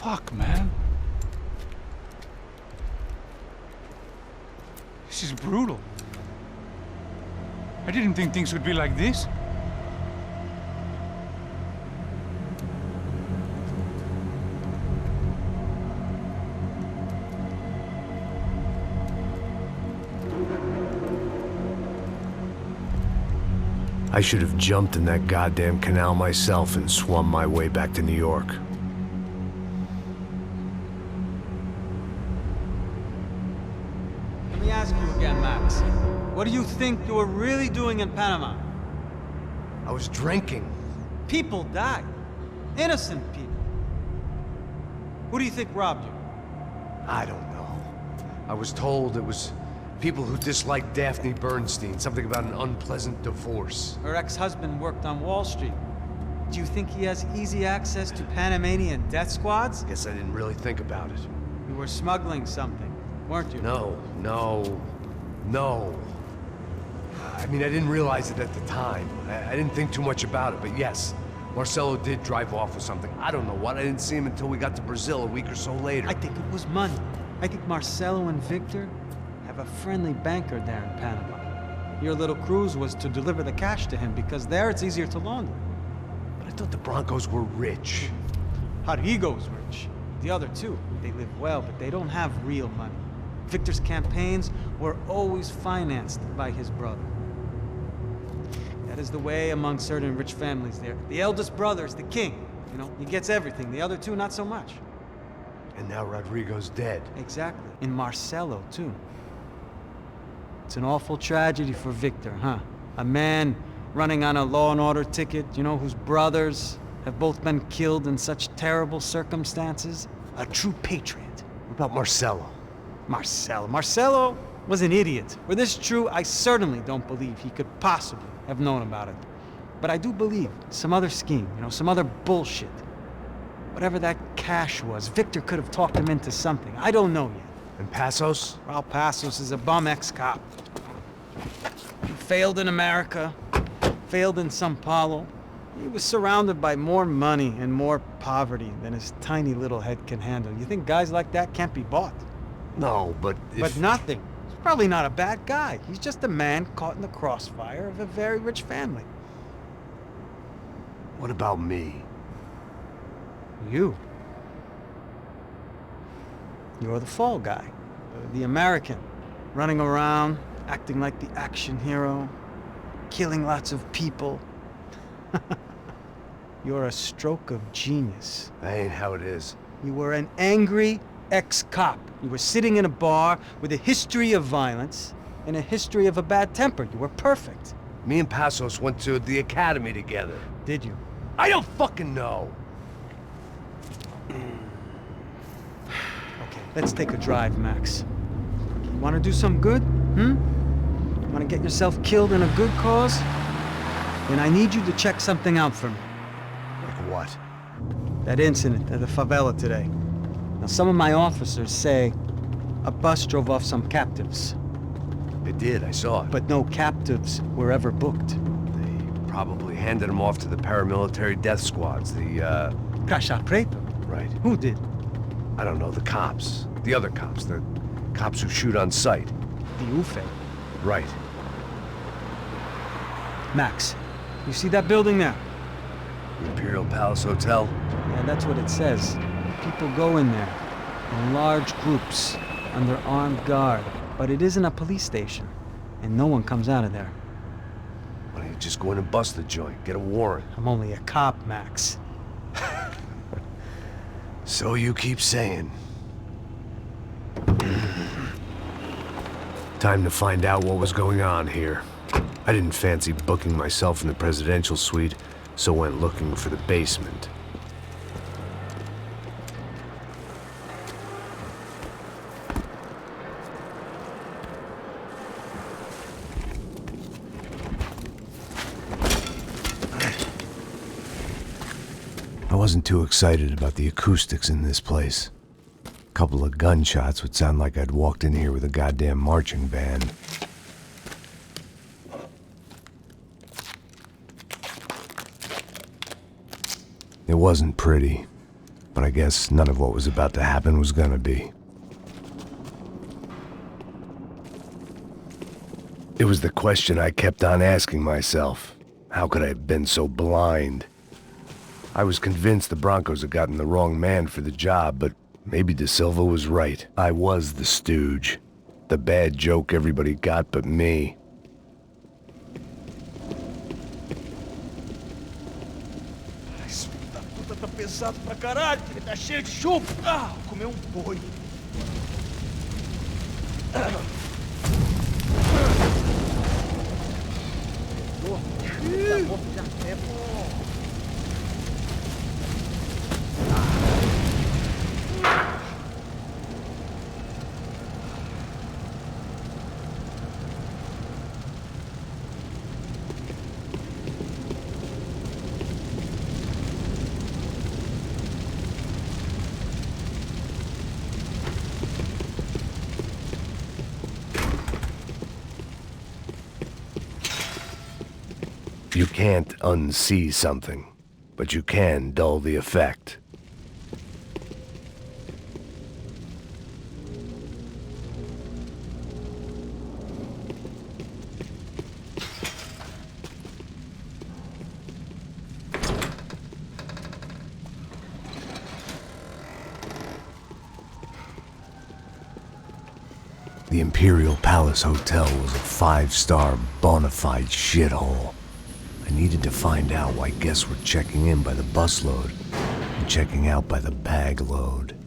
Fuck, man. This is brutal. I didn't think things would be like this. I should have jumped in that goddamn canal myself and swum my way back to New York. Let me ask you again, Max. What do you think you were really doing in Panama? I was drinking. People died. Innocent people. Who do you think robbed you? I don't know. I was told it was people who disliked Daphne Bernstein, something about an unpleasant divorce. Her ex-husband worked on Wall Street. Do you think he has easy access to Panamanian death squads? Guess I didn't really think about it. You were smuggling something, weren't you? No. I mean, I didn't realize it at the time. I didn't think too much about it, but yes, Marcelo did drive off with something. I don't know what. I didn't see him until we got to Brazil a week or so later. I think it was money. I think Marcelo and Victor have a friendly banker there in Panama. Your little cruise was to deliver the cash to him because there it's easier to launder. But I thought the Broncos were rich. Rodrigo's rich. The other two, they live well, but they don't have real money. Victor's campaigns were always financed by his brother. That is the way among certain rich families there. The eldest brother is the king. You know, he gets everything. The other two, not so much. And now Rodrigo's dead. Exactly. And Marcelo, too. It's an awful tragedy for Victor, huh? A man running on a law and order ticket, you know, whose brothers have both been killed in such terrible circumstances. A true patriot. What about Marcelo? Marcelo was an idiot. Were this true, I certainly don't believe he could possibly have known about it. But I do believe some other scheme, you know, some other bullshit. Whatever that cash was, Victor could have talked him into something. I don't know yet. And Passos? Well, Passos is a bum ex-cop. He failed in America, failed in Sao Paulo. He was surrounded by more money and more poverty than his tiny little head can handle. You think guys like that can't be bought? No, but if... But nothing. He's probably not a bad guy. He's just a man caught in the crossfire of a very rich family. What about me? You. You're the fall guy. The American. Running around, acting like the action hero. Killing lots of people. You're a stroke of genius. That ain't how it is. You were an angry ex-cop. You were sitting in a bar with a history of violence and a history of a bad temper. You were perfect. Me and Passos went to the academy together. Did you? I don't fucking know! Okay, let's take a drive, Max. You want to do some good? Want to get yourself killed in a good cause? Then I need you to check something out for me. Like what? That incident at the favela today. Now, some of my officers say a bus drove off some captives. It did, I saw it. But no captives were ever booked. They probably handed them off to the paramilitary death squads, the, Caixa Preta? Right. Who did? I don't know, the cops. The other cops, the cops who shoot on sight. The UFE. Right. Max, you see that building there? The Imperial Palace Hotel? Yeah, that's what it says. People go in there, in large groups, under armed guard. But it isn't a police station, and no one comes out of there. Why don't you just go in and bust the joint, get a warrant? I'm only a cop, Max. So you keep saying. Time to find out what was going on here. I didn't fancy booking myself in the presidential suite, so went looking for the basement. I wasn't too excited about the acoustics in this place. A couple of gunshots would sound like I'd walked in here with a goddamn marching band. It wasn't pretty. But I guess none of what was about to happen was gonna be. It was the question I kept on asking myself. How could I have been so blind? I was convinced the Broncos had gotten the wrong man for the job, but maybe De Silva was right. I was the stooge. The bad joke everybody got but me. Esse filho da puta tá pesado pra caralho, ele tá cheio de chumbo. Ah, comeu um boi. You can't unsee something, but you can dull the effect. The Imperial Palace Hotel was a 5-star bona fide shithole. I needed to find out why guests were checking in by the busload and checking out by the bag load.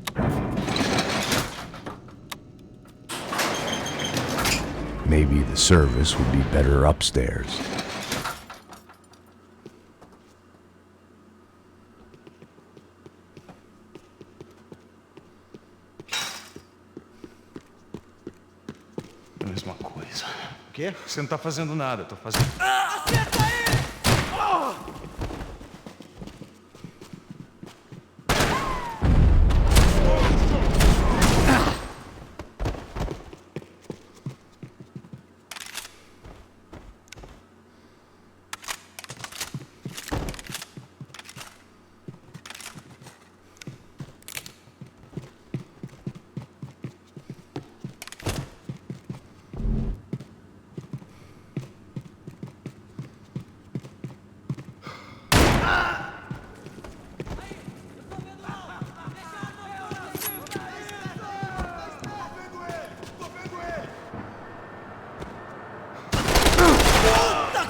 Maybe the service would be better upstairs. Mesma coisa. O quê? Você não tá fazendo nada, eu tô fazendo. Acerta ele!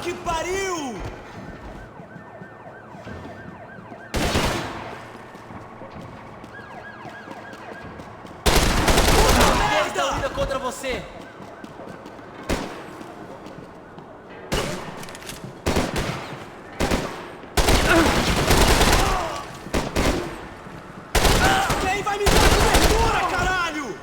Que pariu! Puta merda! Vida contra você! Quem vai me dar cobertura, caralho?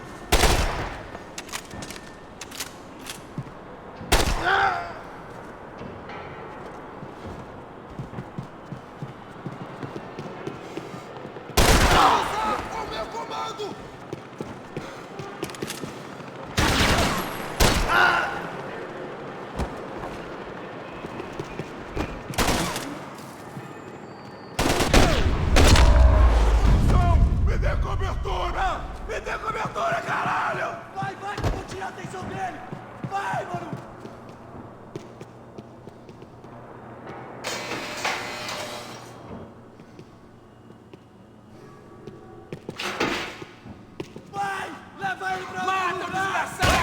Me dê cobertura, caralho! Vai, que eu vou tirar a atenção dele! Vai, mano! Vai! Leva ele pra lá! Mata, desgraçado!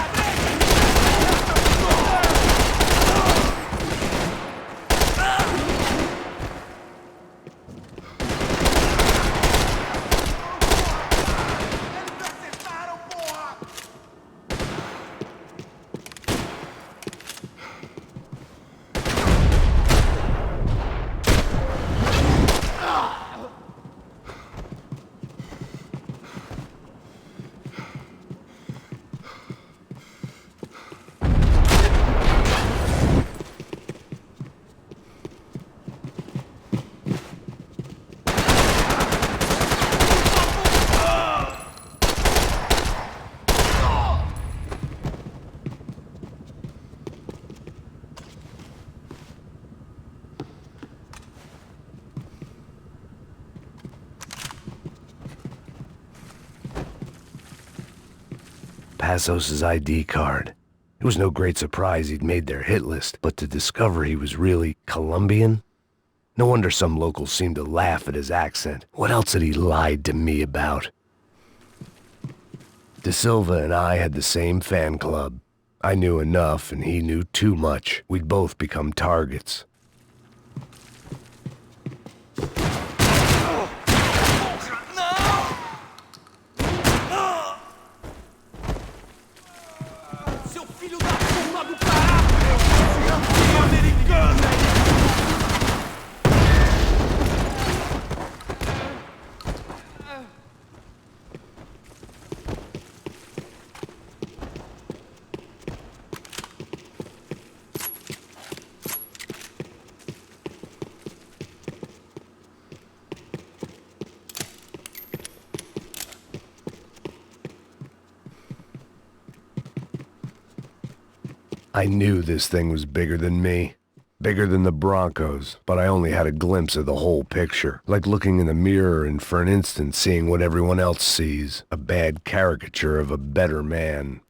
Passos's ID card. It was no great surprise he'd made their hit list, but to discover he was really Colombian? No wonder some locals seemed to laugh at his accent. What else had he lied to me about? De Silva and I had the same fan club. I knew enough and he knew too much. We'd both become targets. I knew this thing was bigger than me, bigger than the Broncos, but I only had a glimpse of the whole picture, like looking in the mirror and for an instant seeing what everyone else sees, a bad caricature of a better man.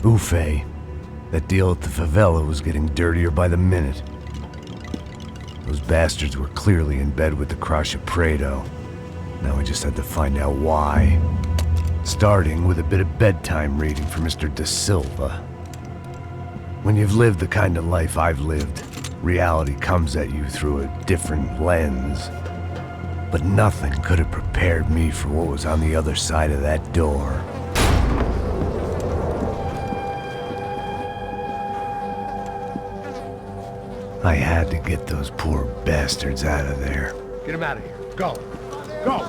Buffet. That deal at the favela was getting dirtier by the minute. Those bastards were clearly in bed with the Crusher Prado. Now I just had to find out why. Starting with a bit of bedtime reading for Mr. De Silva. When you've lived the kind of life I've lived, reality comes at you through a different lens. But nothing could have prepared me for what was on the other side of that door. I had to get those poor bastards out of there. Get him out of here. Go. Go.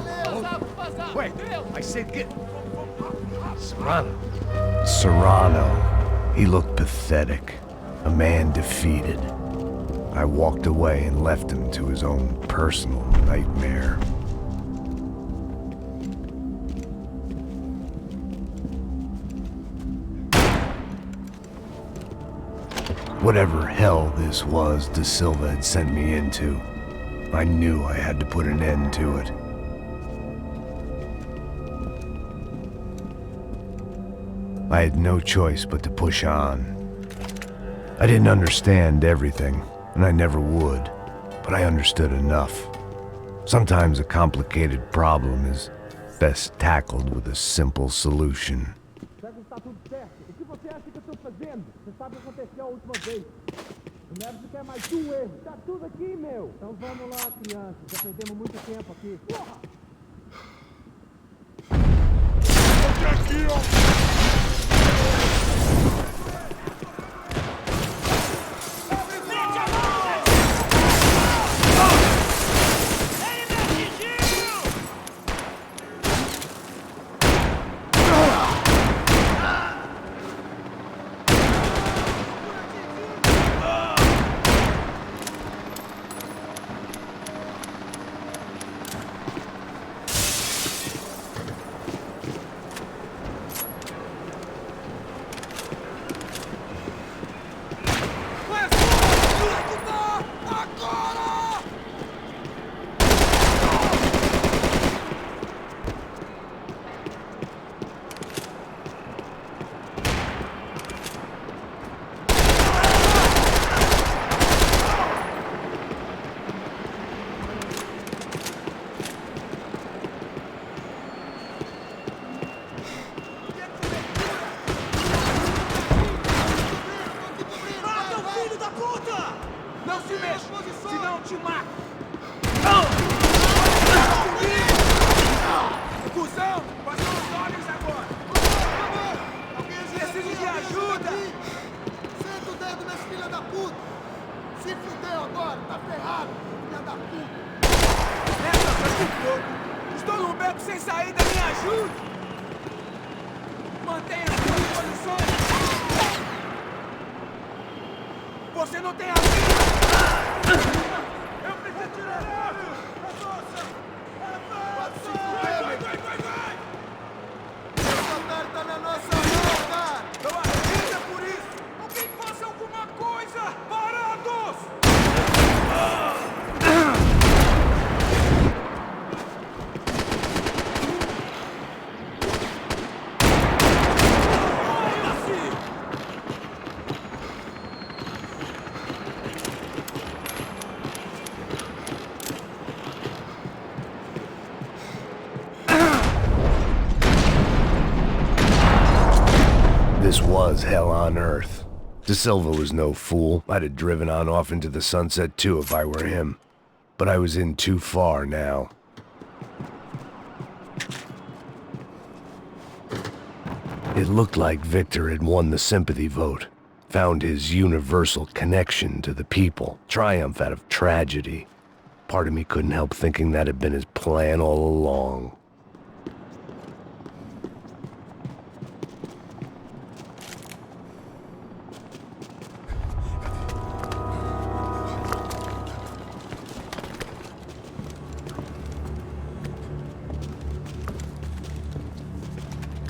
Wait. I said get... Serrano. Serrano. He looked pathetic. A man defeated. I walked away and left him to his own personal nightmare. Whatever hell this was De Silva had sent me into, I knew I had to put an end to it. I had no choice but to push on. I didn't understand everything, and I never would, but I understood enough. Sometimes a complicated problem is best tackled with a simple solution. Sabe o que aconteceu a última vez. Não deve ficar mais um erro. Tá tudo aqui, meu. Então vamos lá, crianças. Já perdemos muito tempo aqui. Porra! Aqui, ó! Estou num beco sem saída, me ajude! Mantenha as suas posições! Você não tem a minha! Eu preciso tirar isso! Avança! Avança! Vai! Esse otário tá na nossa mão, cara! Não arrependa por isso! Alguém faça alguma coisa! Parados! This was hell on earth. De Silva was no fool. I'd have driven on off into the sunset too if I were him. But I was in too far now. It looked like Victor had won the sympathy vote, found his universal connection to the people, triumph out of tragedy. Part of me couldn't help thinking that had been his plan all along.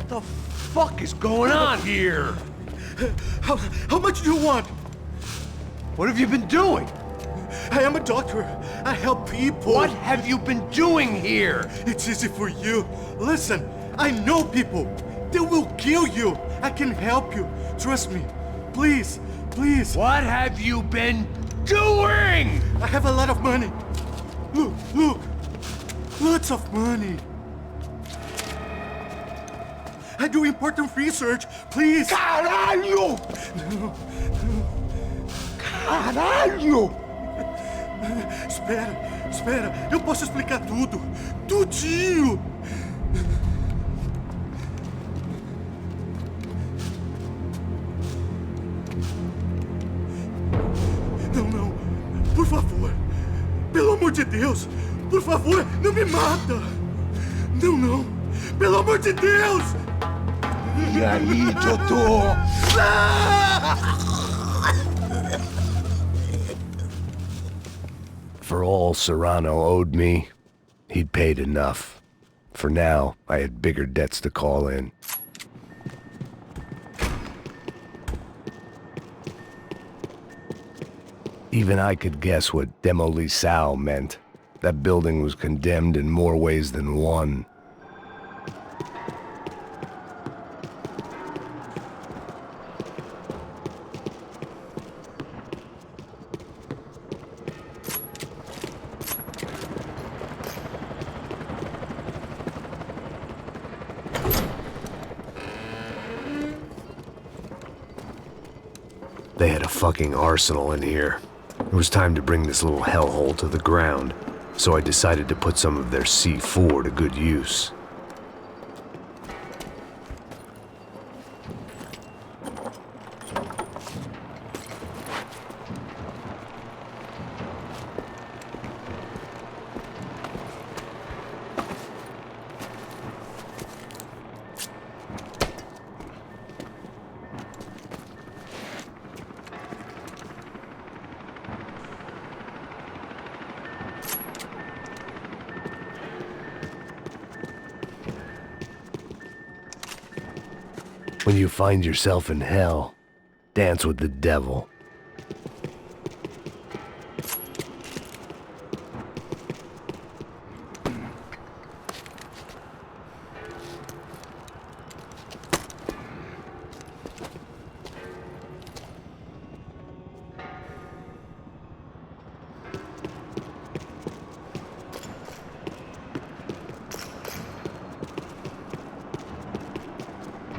What the fuck is going on here? How much do you want? What have you been doing? I am a doctor. I help people. What have you been doing here? It's easy for you. Listen, I know people. They will kill you. I can help you. Trust me. Please, please. What have you been doing? I have a lot of money. Look, look. Lots of money. I do important research. Please. Caralho! Caralho! Espera. Eu posso explicar tudo. Tudinho. Não. Por favor. Pelo amor de Deus. Por favor, não me mata. Não. Pelo amor de Deus. E aí, doutor? For all Serrano owed me, he'd paid enough. For now, I had bigger debts to call in. Even I could guess what Demolição meant. That building was condemned in more ways than one. They had a fucking arsenal in here. It was time to bring this little hellhole to the ground, so I decided to put some of their C4 to good use. When you find yourself in hell, dance with the devil.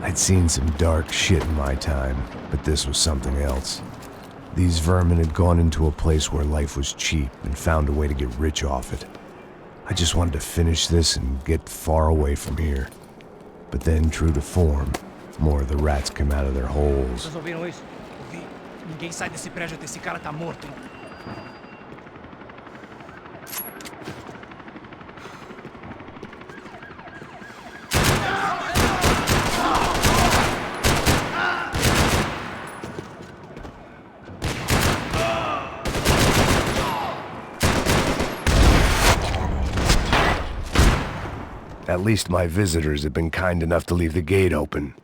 I'd seen some dark shit in my time, but this was something else. These vermin had gone into a place where life was cheap and found a way to get rich off it. I just wanted to finish this and get far away from here. But then, true to form, more of the rats came out of their holes. Vocês ouviram isso? Ouvi. Ninguém sai desse prédio até esse cara tá morto. At least my visitors have been kind enough to leave the gate open.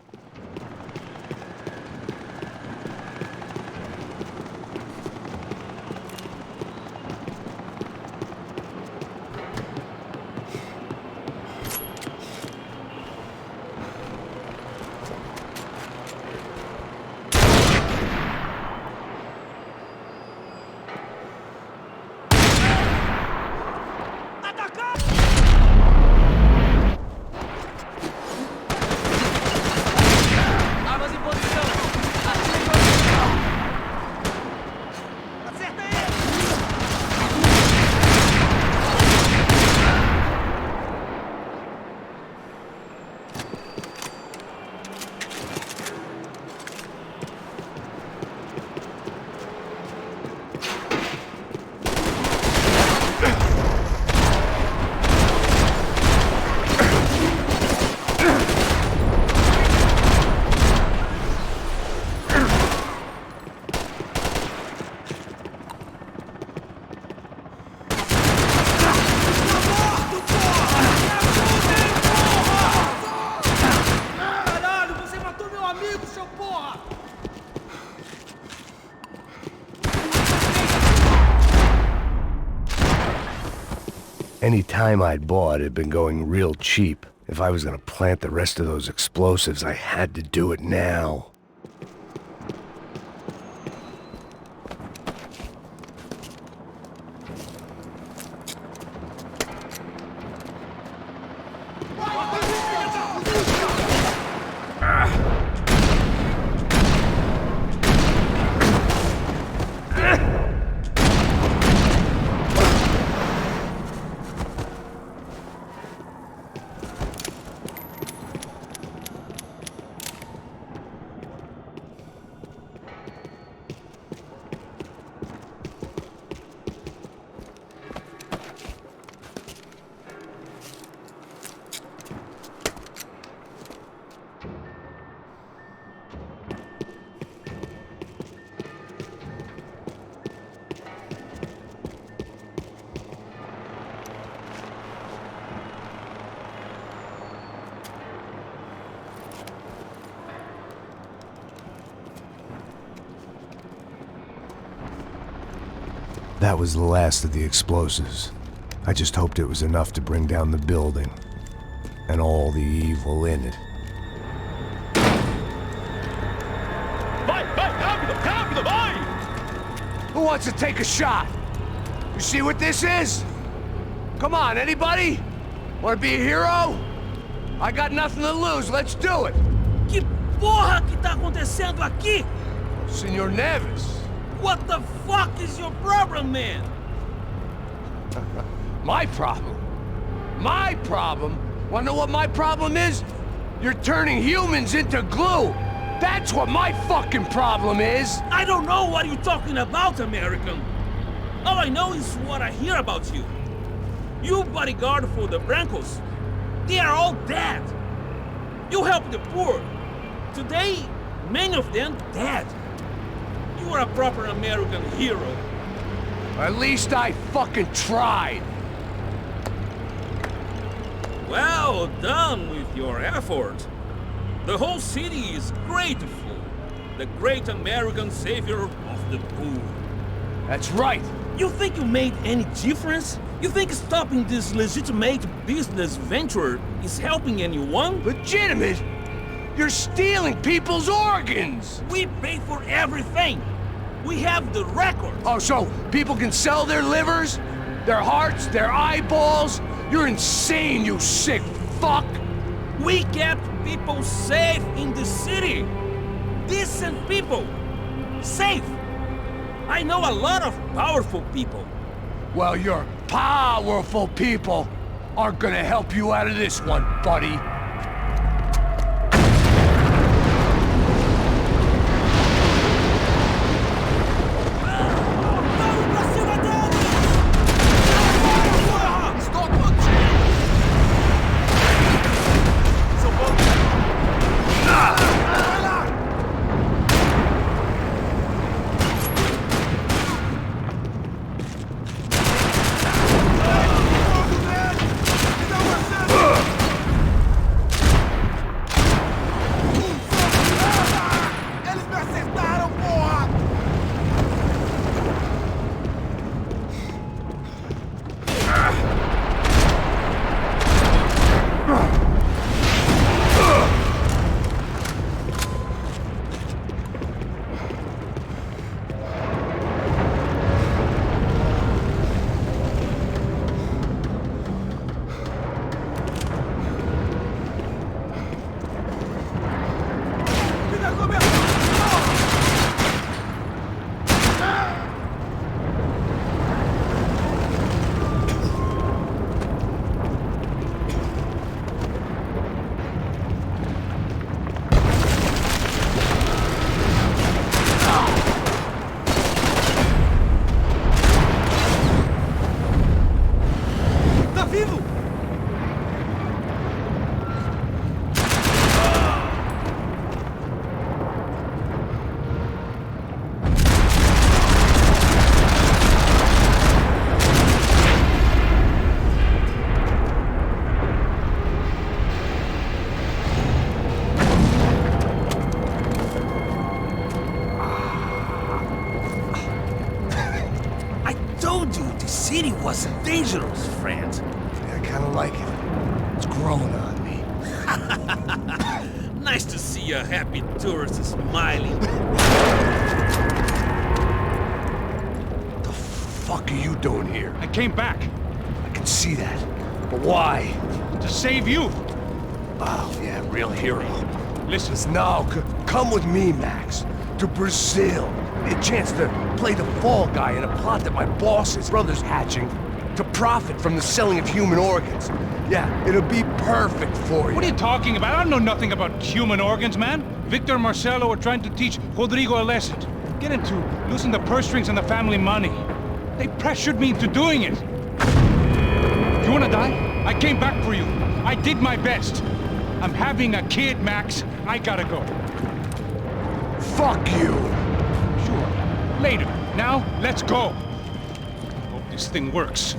Armas em posição! Atire Acerta ele! Caralho, você matou meu amigo, seu porra! Any time I'd bought had been going real cheap. If I was gonna plant the rest of those explosives, I had to do it now. That was the last of the explosives. I just hoped it was enough to bring down the building and all the evil in it. Vai, vai, rápido, rápido, vai! Who wants to take a shot? You see what this is? Come on, anybody? Want to be a hero? I got nothing to lose, let's do it! Que porra que tá acontecendo aqui? Senor Neves. What the fuck is your problem, man? My problem? My problem? Wanna know what my problem is? You're turning humans into glue! That's what my fucking problem is! I don't know what you're talking about, American. All I know is what I hear about you. You bodyguard for the Brancos. They are all dead. You help the poor. Today, many of them dead. You are a proper American hero. At least I fucking tried! Well done with your effort. The whole city is grateful. The great American savior of the poor. That's right! You think you made any difference? You think stopping this legitimate business venture is helping anyone? Legitimate? You're stealing people's organs! We pay for everything. We have the record. Oh, so people can sell their livers? Their hearts? Their eyeballs? You're insane, you sick fuck! We kept people safe in the city. Decent people. Safe. I know a lot of powerful people. Well, your powerful people aren't gonna help you out of this one, buddy. was dangerous, friend. I kinda like it. It's growing on me. Nice to see a happy tourist smiling. The fuck are you doing here? I came back I can see that. But why? to save you. Oh, yeah, real hero. Listen, No, come with me, Max. To Brazil. A chance to play the fall guy in a plot that my boss's brother's hatching to profit from the selling of human organs. Yeah, it'll be perfect for you. what are you talking about? I know nothing about human organs, man. Victor and Marcelo are trying to teach Rodrigo a lesson. Get him to loosen the purse strings and the family money. They pressured me into doing it. You wanna die? I came back for you. I did my best. I'm having a kid, Max. I gotta go. Fuck you! Sure. Later. Now, let's go. Hope this thing works.